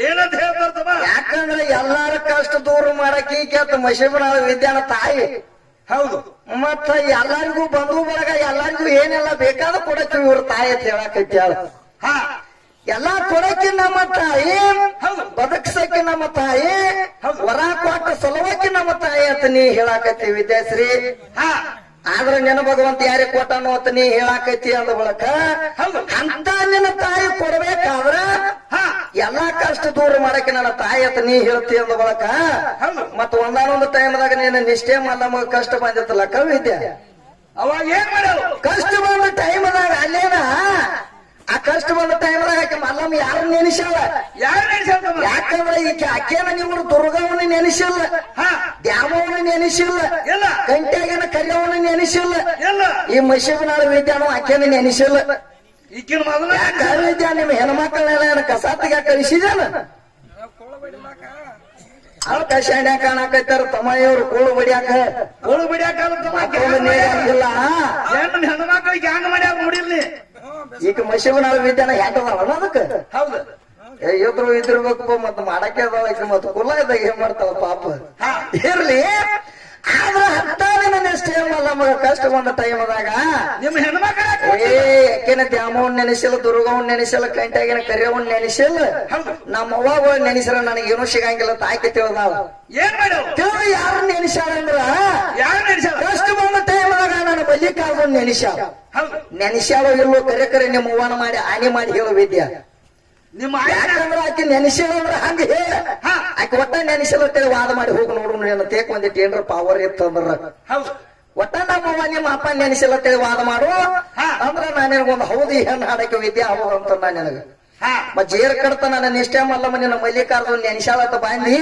ಏನಂತ ಹೇಳ್ತಾರಮ್ಮ? ಯಾಕಂದ್ರೆ ಎಲ್ಲಾರ ಕಷ್ಟ ದೂರ ಮಾಡಕ್ ಈಕೆ ಮಶಿಬನಾಳ ವಿದ್ಯಾನ ತಾಯಿ. ಹೌದು. ಮತ್ತ ಎಲ್ಲರಿಗೂ ಬಂಧು ಬಳಗ ಎಲ್ಲರಿಗೂ ಏನೆಲ್ಲ ಬೇಕಾದ ಕೊಡಕ್ಕೆ ಇವ್ರ ತಾಯಿ ಅಂತ ಹೇಳಕೈತ್ಯಾಳ. ಹಾ, ಎಲ್ಲಾ ಕೊಡಕ್ಕೆ ನಮ್ಮ ತಾಯಿ, ಬದುಕ್ಸಕ್ಕೆ ನಮ್ಮ ತಾಯಿ, ವರ ಕೊಟ್ಟ ಸಲುವಾಗಿ ನಮ್ಮ ತಾಯಿ ಅಂತ ನೀ ಹೇಳಾಕತ್ತಿ ವಿದ್ಯಾಶ್ರೀ. ಹಾ, ಆದ್ರ ನೆನ ಭಗವಂತ ಯಾರಿಗೆ ಕೊಟ್ಟನು ಅಂತ ನೀ ಹೇಳಾಕೈತಿ ಅಂದ ಬಳಕ ಅಂತ ನಿನ್ನ ತಾಯಿ ಕೊಡ್ಬೇಕಾದ್ರ ಎಲ್ಲಾ ಕಷ್ಟ ದೂರ ಮಾಡಕ್ಕೆ ನನ್ನ ತಾಯಿ ಅಂತ ನೀ ಹೇಳ್ತಿ ಅಂದ ಬಳಕ ಮತ್ತ ಒಂದಾನೊಂದು ಟೈಮ್ದಾಗ ನೀನು ನಿಷ್ಠೆ ಮಲ್ಲಮ್ಮ ಕಷ್ಟ ಬಂದಿತ್ತಲ್ಲ ಕವಿದ್ಯಾ. ಅವಾಗ ಏನ್ ಮಾಡ್ಯಾವ? ಕಷ್ಟ ಬಂದ ಟೈಮ್ದಾಗ ಅಲ್ಲೇನ ಆ ಕಷ್ಟ ಬಂದ ಟೈಮ್ದಾಗ ಆಕೆ ಮಲ್ಲಮ್ಮ ಯಾರು ನೆನೆಸಲ್ಲ. ಯಾರು ನಡೆಸ್ಯಾರ? ಯಾಕಂದ್ರೆ ಈಕೆ ಅಕ್ಕೇನ ನೀವು ದುರ್ಗವನ್ನ ನೆನೆಸಿಲ್ಲ, ದ್ಯಾಮವನ್ನ ನೆನೆಸಿಲ್ಲ, ಗಂಟ್ಯಾಗಿನ ಕಲ್ಯವನ್ನ ನೆನೆಸಿಲ್ಲ, ಈ ಮಶಿಬನಾಳ ವಿದ್ಯಾನು ಆಕೆನ ನೆನೆಸಿಲ್ಲ. ಈಕಿನ ಮೊದಲ ವಿದ್ಯಾ ನಿಮ್ಮ ಹೆಣ್ಮಕ್ಳನ್ನೆಲ್ಲ ಕಸಾತಿಗೆ ಕಳಿಸಿದಾನ. ಅವ್ರ ಕಷಾಣ್ಯ ಕಾಣಕತ್ತಾರ ತಮ್ಮಯ್ಯವ್ರು ಕೋಳು ಬಡಿಯಾಕ ಇಲ್ಲ. ಹೆಣ್ಣು ಮಕ್ಕಳಿಗೆ ಹ್ಯಾಂಗ ಮಾಡ್ಯಾರ ನೋಡಿರ್ಲಿ. ಈಗ ಮಶಿಬನಾಳ ವಿದ್ಯಾನ ಹೆಂಗದಲ್ಲ ಅದಕ್ಕ. ಹೌದು. ಇದ್ರು ಇದಿರ್ಬೇಕು ಮತ್ ಮಾಡಕ್ಕೆ ಅದಾಳ ಮತ್ ಕುಲ ಇದ್ದಾಗ ಏನ್ ಮಾಡ್ತಾಳ ಪಾಪ. ಇರ್ಲಿ, ಆದ್ರ ಹತ್ತಾರಿನ ನೆಷ್ಟೇ ಮಗ ಕಷ್ಟ ಬಂದ ಟೈಮದಾಗ ನಿಮ್ಮ ಹೆಣ್ಮಕ್ಳ ಯಾಕೆನ ದ್ಯಾಮವನ್ ನೆನೆಸಿಲ್ಲ, ದುರ್ಗವನ್ ನೆನೆಸಿಲ್ಲ, ಕಂಟ್ಯಾಗಿನ ಕರಿಯವನ್ ನೆನೆಸಿಲ್ಲ. ನಮ್ಮ ಅವ್ವಗಳು ನೆನೆಸಿರ ನನಗೇನು ಸಿಗಂಗಿಲ್ಲ ತಾಯ್ಕೆ ತಿಳಿದಾಳ. ಏನ್ ಮಾಡ್ಯಾವ? ತಿಳಿದು ಯಾರು ನೆನೆಸ್ಯಾಳ ಅಂದ್ರ ಯಾರು ನಡೆಸ್ಯಾರ? ಕಷ್ಟ ಬಂದ ಟೈಮದಾಗ ನಾನು ಮಲ್ಲಿಕಾರ್ಜುನ್ ನೆನೆಸ್ಯಾಳ. ನೆನೆಸ್ಯಾಳೋ ಇಲ್ಲೋ ಕರೆ ಕರೆ ನಿಮ್ಮ ಅವ್ವನ ಮಾಡಿ ಹಾನಿ ಮಾಡಿ ಹೇಳೋ ವಿದ್ಯಾ. ನಿಮ್ಮ ಯಾಕಂದ್ರ ಆಕೆ ನೆನೆಸಿಲ್ಲ ಅಂದ್ರ ಹಂಗ ಹೇಳ ಆಕೆ ಒಟ್ಟ ನೆನೆಸಿಲ್ಲ ಅಂತೇಳಿ ವಾದ ಮಾಡಿ ಹೋಗಿ ನೋಡು ನೀನು ತೇಕ್ ಒಂದಿಟ್ಟು ಏನ್ರ ಪವರ್ ಇತ್ತಂದ್ರ ಒಟ್ಟ ನಮ್ಮವ್ವ ನಿಮ್ಮ ಅಪ್ಪ ನೆನೆಸಿಲ್ಲ ಅಂತೇಳಿ ವಾದ ಮಾಡು ಅಂದ್ರ ನಾನಿನಗೊಂದು ಹೌದು ಹೆಣ್ಣು ಹಾಡಕ್ಕೆ ವಿದ್ಯಾ ಹೌದು ಅಂತ ನಾ ನಿನಗ ಮತ್ ಜೇರ್ ಕಡ್ತ ನನ್ನ ನಿಷ್ಠೆ ಮಲ್ಲಮ್ಮ ನಿನ್ನ ಮಲ್ಲಿಕಾರ್ಜುನ್ ನೆನೆಸಾಳತ್ತ ಬಂದಿ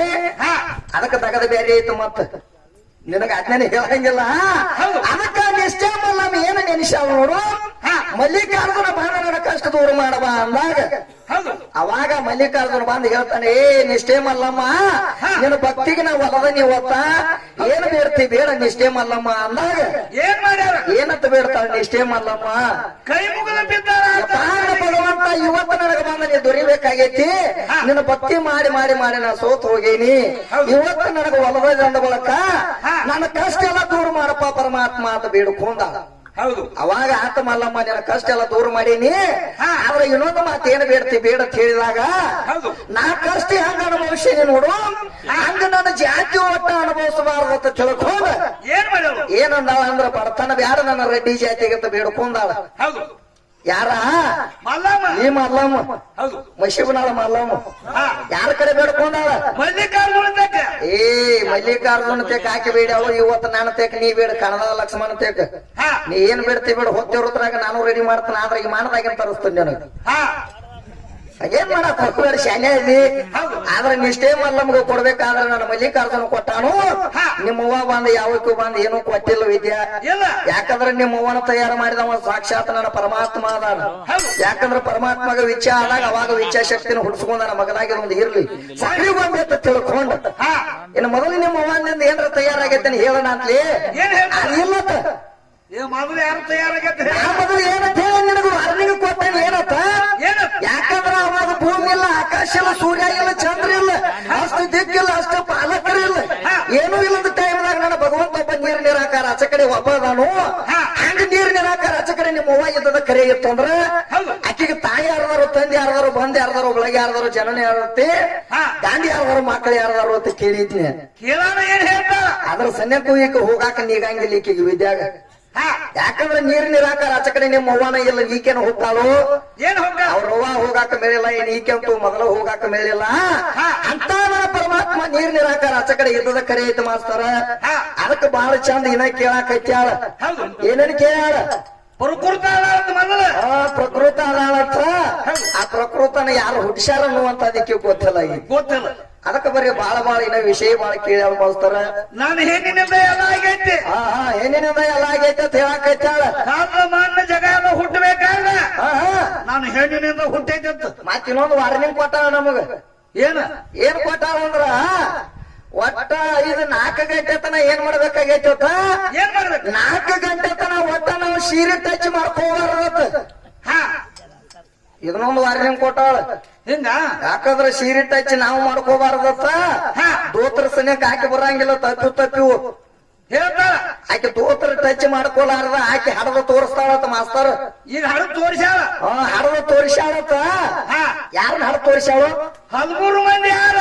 ಅದಕ್ಕ ತಗದ ಬೇರೆ ಐತು ಮತ್ತ ನಿನಗ ಅಜ್ಞಾನ ಹೇಳಂಗಿಲ್ಲ. ಅದಕ್ಕ ನಿಷ್ಠೆ ಮಲ್ಲಮ್ಮ ಏನ ನೆನೆಸಾಳ ನೋಡು, ಮಲ್ಲಿಕಾರ್ಜುನ ಬಾಣ ನನ್ನ ಕಷ್ಟ ದೂರ ಮಾಡಬಾ ಅಂದಾಗ ಅವಾಗ ಮಲ್ಲಿಕಾರ್ಜುನ ಬಂದ್ ಹೇಳ್ತಾನೆ, ಏ ನಿಷ್ಠೆ ಮಲ್ಲಮ್ಮ ನಿನ್ನ ಭಕ್ತಿಗೆ ನಾವು ಹೊಲದ ನೀವತ್ತ ಏನ್ ಬೇಡ್ತಿ ಬೇಡ ನಿಷ್ಠೆ ಮಲ್ಲಮ್ಮ ಅಂದಾಗ ಏನ್ ಮಾಡ್ಯಾರ? ಏನಂತ ಬೇಡ್ತಾಳ ನಿಷ್ಠೆ ಮಲ್ಲಮ್ಮ? ಕೈ ಮುಗಿದ ಬಿದ್ದಾರ ಭಗವಂತ ಇವತ್ತು ನನಗ ಬಂದ ನೀ ದೊರಿಬೇಕಾಗೈತಿ, ನಿನ್ನ ಭಕ್ತಿ ಮಾಡಿ ಮಾಡಿ ಮಾಡಿ ನಾ ಸೋತ್ ಹೋಗೇನಿ, ಇವತ್ತು ನನಗ ಹೊಲದ ಅಂದ ಬಳಕ ನನ್ನ ಕಷ್ಟ ಎಲ್ಲ ದೂರ ಮಾಡಪ್ಪ ಪರಮಾತ್ಮ ಅಂತ ಬೇಡ್ಕೊಂಡ. ಹೌದು. ಅವಾಗ ಆತ ಮಲ್ಲಮ್ಮ ನಿನ್ನ ಕಷ್ಟ ಎಲ್ಲ ದೂರ ಮಾಡೀನಿ, ಆದ್ರೆ ಇನ್ನೊಂದು ಮಾತು ಏನ್ ಬೇಡ್ತಿ ಬೇಡ ಅಂತ ಹೇಳಿದಾಗ ನಾ ಕಷ್ಟ ಹಂಗ ಅನುಭವಿಸೀನಿ ನೋಡು, ಹಂಗ ನನ್ನ ಜಾತಿ ಒಟ್ಟ ಅನುಭವಿಸಬಾರ್ದು ಅಂತ ತಿಳ್ಕೊಂಡ ಏನ್ ಮಾಡ್ಯಾವ? ಏನಂದಾಳ ಅಂದ್ರ ಬಡತನ ಬ್ಯಾಡ ನನ್ನ ರೆಡ್ಡಿ ಜಾತಿಗೆ ಅಂತ ಬೇಡ್ಕೊಂಡಾಳ. ಹೌದು. ಯಾರ? ಮಲ್ಲಮ್ಮ. ಈ ಮಲ್ಲಮ್ಮ. ಹೌದು. ಮಶಿಬನಾಳ ಮಲ್ಲಮ್ಮ ಯಾರ ಕಡೆ ಬೇಡ್ಕೊಂಡಾಳ? ಮಲ್ಲಿಕಾರ್ಜುನ ತೇಕ. ಏ ಮಲ್ಲಿಕಾರ್ಜುನ ತೇಕ ಹಾಕಿ ಬೇಡ್ಯಾವ. ಇವತ್ತು ನಾನು ತೇಕ ನೀ ಬೇಡ ಕಣದ ಲಕ್ಷ್ಮಣ ತೇಕ. ನೀ ಏನ್ ಬೇಡ್ತಿ ಬೇಡ ಹೊತ್ತಿರೋದ್ರಾಗ ನಾನು ರೆಡಿ ಮಾಡ್ತಾನ, ಆದ್ರೆ ಈ ಮಾನದಾಗಿನ ತರಿಸ್ತೀನಿ ನನಗೆ. ಏನ್ ಮಾಡಕ್ ಹೊಕ್ಕಬೇಡ ಶಾನೆ ಇದಿ. ಆದ್ರೆ ನಿಷ್ಠೆ ಮಲ್ಲಮ್ಗ ಕೊಡ್ಬೇಕಾದ್ರೆ ನನ್ನ ಮಲ್ಲಿಕಾರ್ಜುನ ಕೊಟ್ಟಾನು. ನಿಮ್ಮವ್ವ ಬಂದ ಯಾವಕ್ಕೂ ಬಂದ ಏನೂ ಕೊಟ್ಟಿಲ್ಲ ವಿದ್ಯಾ. ಯಾಕಂದ್ರೆ ನಿಮ್ಮವ್ವನ ತಯಾರು ಮಾಡಿದವ ಸಾಕ್ಷಾತ್ ನನ್ನ ಪರಮಾತ್ಮ ಅದಾನ. ಯಾಕಂದ್ರೆ ಪರಮಾತ್ಮಗ ವಿಚ್ಛ ಆದಾಗ ಅವಾಗ ವಿಚ್ಛಾಶಕ್ತಿನ ಹುಡ್ಸ್ಕೊಂಡ ನನ್ನ ಮಗನಾಗಿ ಒಂದು ಇರ್ಲಿ ಸಕ್ರಿ ಬಂದ ತಿಳ್ಕೊಂಡ. ಇನ್ನು ಮೊದಲು ನಿಮ್ಮವ್ವನಿಂದ ಏನಾರ ತಯಾರಾಗೈತೇನೆ ಹೇಳೋಣ ಅಂತಲೇ ಇಲ್ಲತ್ತ. ಮೊದಲು ಯಾರು ತಯಾರಾಗೈತೆ? ಮೊದಲು ಏನಂತ ಹೇಳ ನಿನಗ ವಾರ್ನಿಂಗ್ ಕೊಟ್ಟೇನೆ ಏನತ್ತ? ಯಾಕಂದ್ರ ಅವಾಗ ಭೂಮಿ ಇಲ್ಲ, ಆಕಾಶ ಇಲ್ಲ, ಸೂರ್ಯ ಇಲ್ಲ, ಚಂದ್ರ ಇಲ್ಲ, ಅಷ್ಟು ದಿಕ್ಕಿಲ್ಲ, ಅಷ್ಟು ಪಾಲಕರಿಲ್ಲ, ಏನೂ ಇಲ್ಲದ ಟೈಮ್ದಾಗ ನನ್ನ ಭಗವಂತ ಒಬ್ಬ ನೀರ್ ನಿರಾಕಾರ ಆಚೆ ಕಡೆ ಒಬ್ಬ ನಾನು ಹಂಗ ನೀರ್ ನಿರಾಕಾರ ಆಚೆ ಕಡೆ ನಿಮ್ಮ ಅವ್ವ ಇದ್ದದ ಕರೆ ಇತ್ತಂದ್ರ ಆಕಿಗೆ ತಾಯಿ ಯಾರದಾರು, ತಂದೆ ಯಾರದಾರು, ಬಂದ್ ಯಾರದಾರು, ಒಳಗೆ ಯಾರದಾರು, ಜನನ ಯಾರತಿ, ಗಾಂಧಿ ಯಾರದಾರು, ಮಕ್ಕಳು ಯಾರದಾರು ಅಂತ ಕೇಳಿದ್ನಿ. ಕೇಳೋಣ ಏನ್ ಹೇಳ್ತಾರ? ಅದ್ರ ಸನ್ಯಕ್ಕೂ ಈಗ ಹೋಗಾಕ ನೀಗಂಗಿಲ್ಲ ಈಕಿಗೆ ವಿದ್ಯಾಗ. ಯಾಕಂದ್ರೆ ನೀರ್ ನಿರಾಕಾರ ಆಚೆ ಕಡೆ ನಿಮ್ಮ ಅವ್ವನ ಇಲ್ಲ, ಈಕೆನ ಹೋಗ್ತಾಳು. ಏನ್ ಹೋಗ? ಅವ್ರವ್ವ ಹೋಗಾಕ ಮೇಲಿಲ್ಲ, ಏನ್ ಈಕೆಂತೂ ಮೊದಲು ಹೋಗಾಕ ಮೇಲಿಲ್ಲ. ಅಂತ ಪರಮಾತ್ಮ ನೀರ್ ನಿರಾಕಾರ ಆಚೆ ಕಡೆ ಇದ್ದದ ಕರೆ ಐತೆ ಮಾಸ್ತರ. ಅದಕ್ಕೆ ಬಹಳ ಚಂದ ಇನ್ನ ಕೇಳಾಕತ್ಯಾಳ. ಏನೇನು ಕೇಳ? ಪ್ರಕೃತ ಮೊದಲು ಪ್ರಕೃತ ಅದಾಳಂತ. ಆ ಪ್ರಕೃತನ ಯಾರು ಹುಡ್ಸ್ಯಾರ ಅನ್ನುವಂತ ಅದಕ್ಕೆ ಗೊತ್ತಿಲ್ಲ. ಗೊತ್ತಿಲ್ಲ. ಅದಕ್ಕೆ ಬರೀ ಬಾಳ ಇನ್ನ ವಿಷಯ ಬಾಳ ಕೇಳ್ಯಾಳ ಮಾಸ್ತರ. ನಾನು ಹೆಣ್ಣಿನಿಂದ ಎಲ್ಲ ಆಗೈತಿ. ಹೆಣ್ಣಿನಿಂದ ಎಲ್ಲ ಆಗೈತೆ ಅಂತ ಹೇಳಾಕತ್ಯಾಳ. ಮಣ್ಣ ಜಗ ಎಲ್ಲ ಹುಟ್ಟಬೇಕಾದ್ರೆ ನಾನು ಹೆಣ್ಣಿನಿಂದ ಹುಟ್ಟೈತೆ ಅಂತ ಮತ್ ಇನ್ನೊಂದು ವಾರ್ನಿಂಗ್ ಕೊಟ್ಟಾಳ ನಮಗ. ಏನ್ ಕೊಟ್ಟಾಳ ಅಂದ್ರ ಒಟ್ಟ ಇದು 4 ಗಂಟೆ ತನ ಏನ್ ಮಾಡ್ಬೇಕಾಗೈತಿ? ಏನ್ ಮಾಡ್ಬೇಕು? 4 ಗಂಟೆ ತನ ಒಟ್ಟ ನಾವು ಸೀರೆ ಟಚ್ ಮಾಡ್ಕೋಬಾರ್ದು. ಇದನ್ನೊಂದು ವಾರ್ನಿಂಗ್ ಕೊಟ್ಟಾಳ. ಹಿಂಗ ಯಾಕಂದ್ರ ಸೀರೆ ಟಚ್ ನಾವು ಮಾಡ್ಕೋಬಾರ್ದತ್ತ. ದೋತ್ರ ಸನಿಯಕ್ ಹಾಕಿ ಬರಂಗಿಲ್ಲ, ತಪ್ಪಿವು ಹೇಳ್ತಾಳ. ಆಕೆ ದೋತ್ರ ಟಚ್ ಮಾಡ್ಕೊಲಾರ್ದ ಆಕೆ ಹಡದ ತೋರಿಸ್ತಾಳತ್ತ ಮಾಸ್ತರ್. ಈಗ ಹಡ ತೋರಿಸ್ಯಾಳ. ಹಡದ ತೋರಿಸ್ಯಾಳತ್ತ. ಯಾರನ್ನ ಹಡ ತೋರಿಸ್ಯಾಳು? 13 ಮಂದಿ ಯಾರ?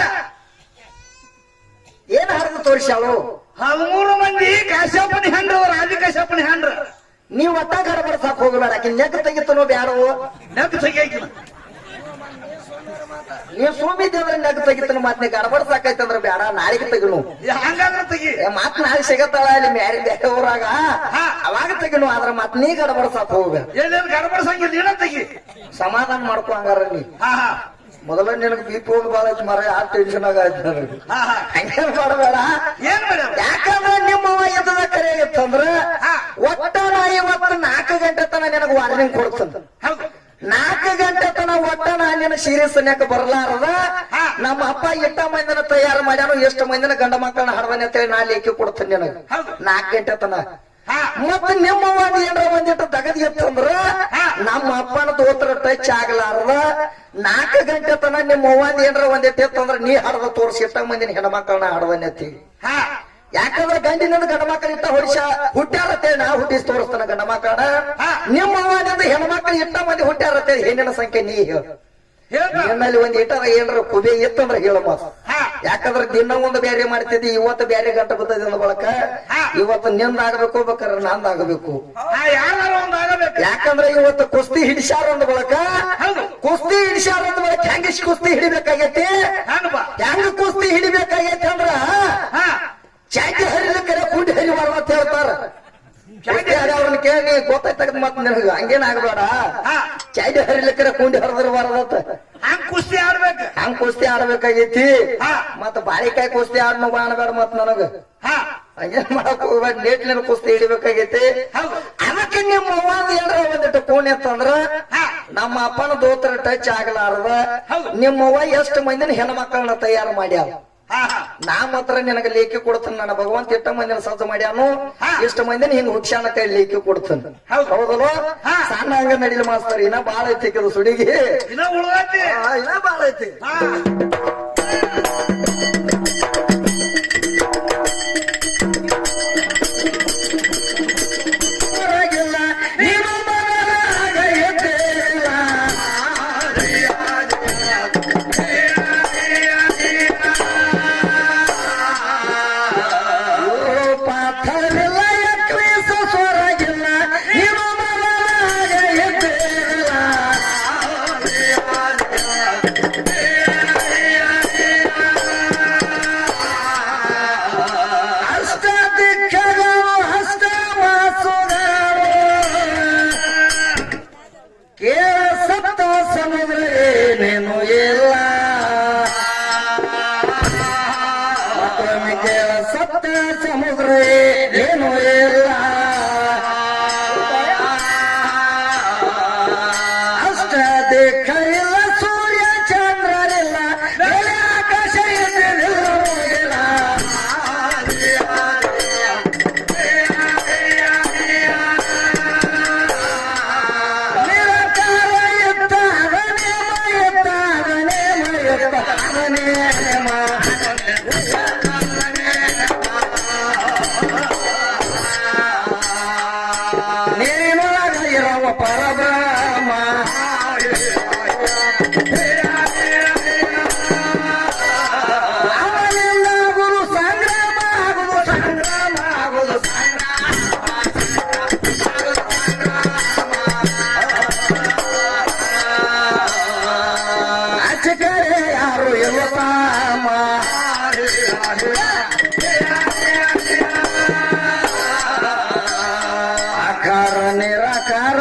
ಏನ್ ಹಡದ ತೋರಿಸ್ಯಾಳು? 13 ಮಂದಿ ಕಾಶ್ಯಪನಿ ಹಂಡ್ರ, ರಾಜ ಕಾಶ್ಯಪನಿ ಹಂಡ್ರ. ನೀವ್ ಒಟ್ಟ ಗಡಬಡ್ಸಾಕ್ ಹೋಗಬೇಡ. ಆಕೆ ನೆಗ್ ತೆಗಿತನೋ ಬ್ಯಾಡವು? ನೆಗ್ ತೆಗಿಯಾಕಿಲ್ಲ. ನೀವ್ ಸುಮ್ಮಿದ್ದೇಂದ್ರ ನೆಗ್ ತೆಗಿತನ ಮಾತ್ ನೀ ಗಡಬಡ್ಸಾಕೈತಂದ್ರ ಬ್ಯಾಡ, ನಾಳೆಗೆ ತೆಗಿನು. ಹಂಗಾದ್ರ ತೆಗಿ. ಮತ್ ನಾಳೆ ಸಿಗತ್ತಾಳ ಅಲ್ಲಿ ಮ್ಯಾರಿ ಬೇರೆ ಊರಾಗ, ಅವಾಗ ತೆಗಿನು. ಆದ್ರ ಮತ್ ನೀ ಗಡಬಡ್ಸಾಕ್ ಹೋಗ್ಬೇಡ. ಏನೇನ್ ಗಡಬಡ್ಸಂಗಿಲ್ಲ, ನೀನ ತೆಗಿ. ಸಮಾಧಾನ ಮಾಡ್ಕೊ. ಹಂಗಾರ ನೀ ಮೊದಲ ನಿನಗ್ BP ಹೋಗಿ ಬಾಳ ಐತಿ ಮರ, ಯಾರು ಟೆನ್ಷನ್ ಆಗಾಯ್ತು ನನಗೆ. ಹಂಗೇನ್ ಮಾಡಬೇಡ. ಏನ್ ಬೇಡ. ಯಾಕಂದ್ರ ನಿಮ್ಮವ್ವ ಎದ್ದದ ಕರೆ ಇತ್ತಂದ್ರ ಒಟ್ಟ ನಾ ಇವತ್ತು 4 ಗಂಟೆ ತನ ನಿನಗ ವಾರ್ನಿಂಗ್ ಕೊಡ್ತಂತ. 4 ಗಂಟೆ ತನ ಒಟ್ಟ ನಾ ನಿನ್ನ ಸೀರಿಯಸ್ ಸನ್ಯಾಕ ಬರ್ಲಾರದ. ನಮ್ಮ ಅಪ್ಪ ಇಟ್ಟ ಮಂದಿನ ತಯಾರು ಮಾಡ್ಯಾನು, ಎಷ್ಟು ಮಂದಿನ ಗಂಡ ಮಕ್ಕಳನ್ನ ಹಡದನೆ ಅಂತೇಳಿ ನಾ ಲೇಖಿ ಕೊಡ್ತೇನೆ ನಿನಗ 4 ಗಂಟೆ ತನ. ಮತ್ತ ನಿಮ್ಮವ್ವ ಏನ್ರ ಒಂದಿಟ್ಟು ದಗದ್ ಎತ್ತಂದ್ರ ನಮ್ಮ ಅಪ್ಪನ ದೋತ್ರ ಟಚ್ ಆಗ್ಲಾರದ 4 ಗಂಟೆ ತನ ನಿಮ್ಮವ್ವ ಏನ್ರ ಒಂದಿಟ್ಟು ಎತ್ತಂದ್ರ ನೀ ಹಡದ ತೋರ್ಸಿ ಇಟ್ಟ ಮಂದಿನ ಹೆಣ್ಮಕ್ಕಳನ್ನ ಹಡದನೆ ಅಂತೀವಿ. ಯಾಕಂದ್ರ ಗಂಡಿನ ಗಂಡ ಮಕ್ಕಳ ಇಟ್ಟ ಹೊಡಿಸ ಹುಟ್ಟ್ಯಾರತ್ತೇಳಿ ನಾ ಹುಟ್ಟಿಸಿ ತೋರಿಸ್ತಾನ ಗಂಡ ಮಕ್ಕಳ. ನಿಮ್ಮವ್ವನಿಂದ ಹೆಣ್ಮಕ್ಳು ಇಟ್ಟ ಮಂದಿ ಹುಟ್ಟ್ಯಾರತ್ತೇಳಿ ಹೆಣ್ಣಿನ ಸಂಖ್ಯೆ ನೀ ನಿನ್ನಲ್ಲಿ ಒಂದ್ ಇಟ್ಟರ ಏನ್ರ ಕುಬೆ ಇತ್ತಂದ್ರ ಹೇಳ ಮಾತು. ಯಾಕಂದ್ರ ದಿನ ಒಂದು ಬೇರೆ ಮಾಡ್ತಿದ್ದಿ, ಇವತ್ತು ಬೇರೆ ಗಂಟೆ ಬರ್ತದೆ ಅಂದ ಬಳಕ ಇವತ್ತು ನಿಂದ ಆಗ್ಬೇಕು, ಬೇಕಾದ್ರೆ ನಂದ್ ಆಗಬೇಕು. ಯಾಕಂದ್ರ ಇವತ್ತು ಕುಸ್ತಿ ಹಿಡಿಸ್ಯಾರ ಅಂದ ಬಳಕ, ಕುಸ್ತಿ ಹಿಡಿಸ್ಯಾರ ಅಂದ ಬಳಕ ಹೆಂಗಿಸ್ ಕುಸ್ತಿ ಹಿಡಿಬೇಕಾಗೈತಿ. ಹೆಂಗ ಕುಸ್ತಿ ಹಿಡಿಬೇಕಾಗೈತಿ ಅಂದ್ರ ಚಾಟಿ ಹರಿಲಿಕ್ಕರೆ ಕುಂಡಿ ಹರಿಬಾರ್ದು ಅಂತ ಹೇಳ್ತಾರ. ಅವ್ರನ್ನ ಕೇಳಿ ಗೊತ್ತಾಯ್ತದ ಮತ್ ನಿನಗ ಹಂಗೇನ್ ಆಗಬೇಡ. ಚಾಟಿ ಹರಿಲಿಕ್ಕರೆ ಕುಂಡಿ ಹರಿದಿರಬಾರ್ದತ್ತ. ಹಂಗ ಕುಸ್ತಿ ಆಡ್ಬೇಕು. ಹಂಗ ಕುಸ್ತಿ ಆಡ್ಬೇಕಾಗೈತಿ. ಮತ್ತ ಬಾಳಿಕಾಯಿ ಕುಸ್ತಿ ಆಡ್ನ ಬಾಣಬೇಡ ಮತ್ ನನಗ. ಹಂಗೇನ್ ಮಾಡಕ್ ಹೋಗ್ಬೇಡ, ನೇಟ್ಲಿನ ಕುಸ್ತಿ ಹಿಡಿಬೇಕಾಗೈತಿ. ಅದಕ್ಕೆ ನಿಮ್ಮ ಅವ್ವಾದ ಏನ್ರ ಒಂದಿಟ್ಟು ಕೋಣೆ ಅಂತಂದ್ರ ನಮ್ಮ ಅಪ್ಪನ ದೋತ್ರ ಟಚ್ ಆಗಲಾರ್ದ ನಿಮ್ಮವ್ವ ಎಷ್ಟು ಮಂದಿನ ಹೆಣ್ಮಕ್ಕಳನ್ನ ತಯಾರು ಮಾಡ್ಯಾರ. ನಾ ಮಾತ್ರ ನಿನಗ ಲೇಖಿ ಕೊಡ್ತಾನ. ನನ್ನ ಭಗವಂತ ಇಷ್ಟ ಮಂದಿನ ಸಜ್ಜು ಮಾಡ್ಯಾನು, ಇಷ್ಟ ಮಂದಿನ ಹಿಂಗ್ ಹುಡ್ಸ್ಯಾನ ಕೈ ಲೇಖಿ ಕೊಡ್ತಾನ. ಹೌದಲ್ವ? ಸಣ್ಣ ಹಂಗ ನಡಿಲಿ ಮಾಸ್ತರ್. ಇನ್ನ ಬಾಳ ಐತಿ ಅದು ಸುಡಿಗಿ, ಇನ್ನ ಬಾಳ ಐತಿ. ಆಕಾರ ನಿರಾಕಾರ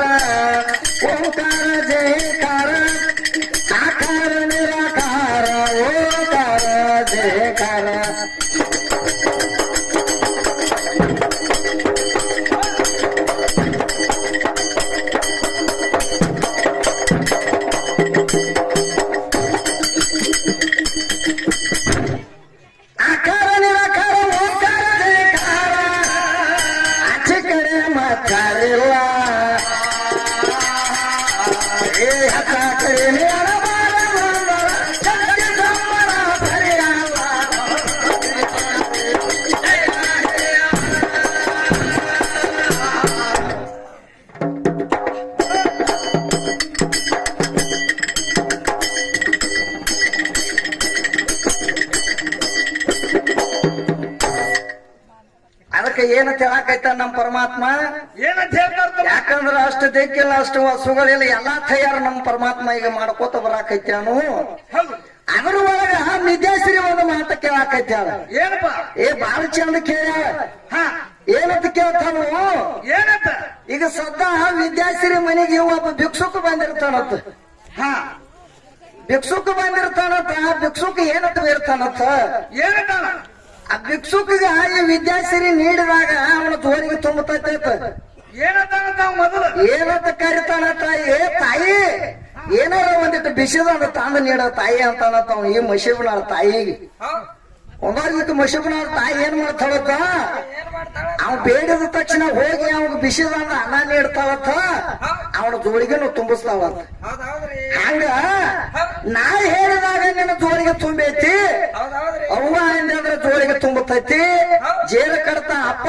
ಅದಕ್ಕೆ ಏನ ಹೇಳಾಕೈತ ನಮ್ಮ ಪರಮಾತ್ಮ ಏನಂತ ಹೇಳ್ತಾರ ಯಾಕಂದ್ರ ಅಷ್ಟು ದಿಕ್ಕಿಲ್ಲ ಅಷ್ಟು ವಸ್ತುಗಳಿಲ್ಲ ಎಲ್ಲಾ ತಯಾರು ನಮ್ಮ ಪರಮಾತ್ಮ ಈಗ ಮಾಡ್ಕೋತ ಬರಾಕೈತ್ಯಾನು ಹೌದು ಅದ್ರ ಒಳಗ ನಿದ್ಯಾಶ್ರೀ ಒಂದು ಮಾತ ಕೇಳಾಕೈತ್ಯಾಳ ಏನಪ್ಪ ಬಾಳ ಚಂದ ಕೇಳ ಹಾ ಏನಂತ ಕೇಳ್ತಾನು ಏನಂತ ಈಗ ಸದ್ದ ವಿದ್ಯಾಶ್ರೀ ಮನೆಗೆ ಒಬ್ಬ ಭಿಕ್ಷುಕ ಬಂದಿರ್ತಾನತ್ ಹಾ ಭಿಕ್ಷುಕ ಬಂದಿರ್ತಾನತ್ತ ಭಿಕ್ಷುಕ ಏನಂತ ಇರ್ತಾನತ್ತ ಏನಂತ ಆ ಭಿಕ್ಷುಕಿಗ ಈ ವಿದ್ಯಾಶ್ರೀ ನೀಡಿದಾಗ ಅವನ ತೋರಿಗೆ ತುಂಬತೈತ ಏನಂತ ಮೊದಲು ಏನಂತ ಕರಿತಾನತ್ತ ಏ ತಾಯಿ ಏನಾರ ಒಂದಿಟ್ಟು ಬಿಸಿದ ತಾಂದ ನೀಡ ತಾಯಿ ಅಂತಾನತ್ತ ಅವ ಈ ಮಶೀಬನಾಳ ತಾಯಿಗೆ ಒಂದಾರ್ಗಿಕ್ಕೆ ಮಶೀಬನಾಳ ತಾಯಿ ಏನ್ ಮಾಡ್ತಾಳತ್ತ ಅವ್ ಬೇಡಿದ ತಕ್ಷಣ ಹೋಗಿ ಅವಾಗ ಬಿಸಿದ ಅನ್ನ ನೀಡ್ತಾಳತ್ತ ಅವನ ಜೋಳಿಗೆನು ತುಂಬಿಸ್ತಾವತ್ತ ಹಂಗ ನಾ ಹೇಳಿದಾಗ ನಿನ್ನ ಜೋಳಿಗೆ ತುಂಬೈತಿ ಅವ್ವ ಅಂದ್ರ ಜೋಳಿಗೆ ತುಂಬತೈತಿ ಜೇರ ಕಡ್ತ ಅಪ್ಪ